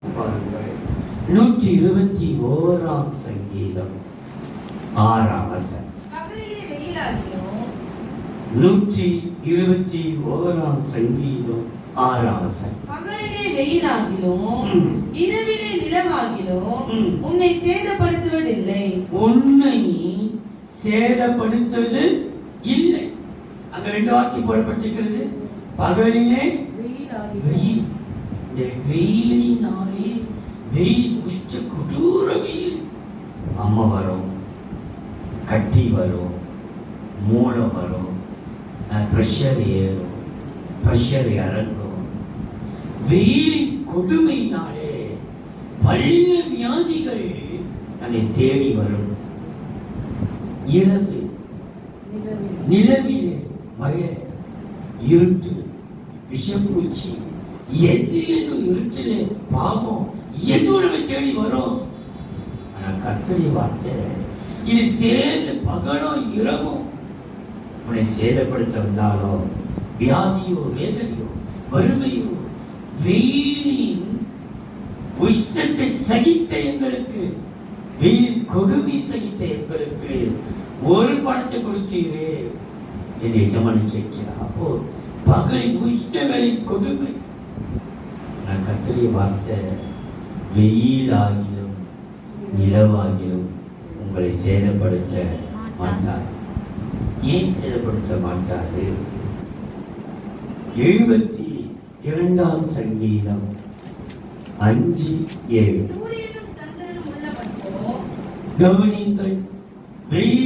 பாருங்கள், 121 சங்கீதம் 6 வசனம். 121 சங்கீதம் 6 வசனம். பகலிலே வெயிலாகிலும் இரவிலே நிலவாகிலும் உன்னை சேதப்படுத்துவதில்லை. உன்னை சேதப்படுத்துவது இல்லை. அங்க 2 வார்த்தை போடப்பட்டிருக்கிறது. பகலிலே வெயில். இந்த வெயிலினாலே வெயில் உஷ்ட கொடூர வெயில். அம்மா வரும், கட்டி வரும், மூளை வரும், பிரஷர் ஏறும், பிரஷர் இறங்கும். வெயிலின் கொடுமையினாலே பல்ல வியாதிகள் நம்மை தேடி வரும். இரவு நிலவிலே மழை, இருட்டு, விஷப்பூச்சி, எது இருட்டிலே பாவம் எது நம்ம தேடி வரும். ஆனா கர்த்தருடைய வார்த்தை, இது சேத பகலும் இரவும் உன்னை சேதப்படுத்த வந்தாலோ, வியாதியோ வேதனையோ வறுமையோ வெயிலின் உஷ்ணத்தை சகித்த எங்களுக்கு, வெயில் கொடுமை சகித்த எங்களுக்கு ஒரு பணத்தை கொடுத்தீரே என்று எஜமானி கேட்கிறார். அப்போ பகலின் உஷ்ணங்களின் கொடுமை. நான் கர்த்தருடைய வார்த்தை, வெயிலாகிலும் நிலவாகிலும் உங்களை சேதப்படுத்த மாட்டார். ஏன் சேதப்படுத்த மாட்டாரு? 72 சங்கீதம் 5-7. கவனிங்கள், வெயில்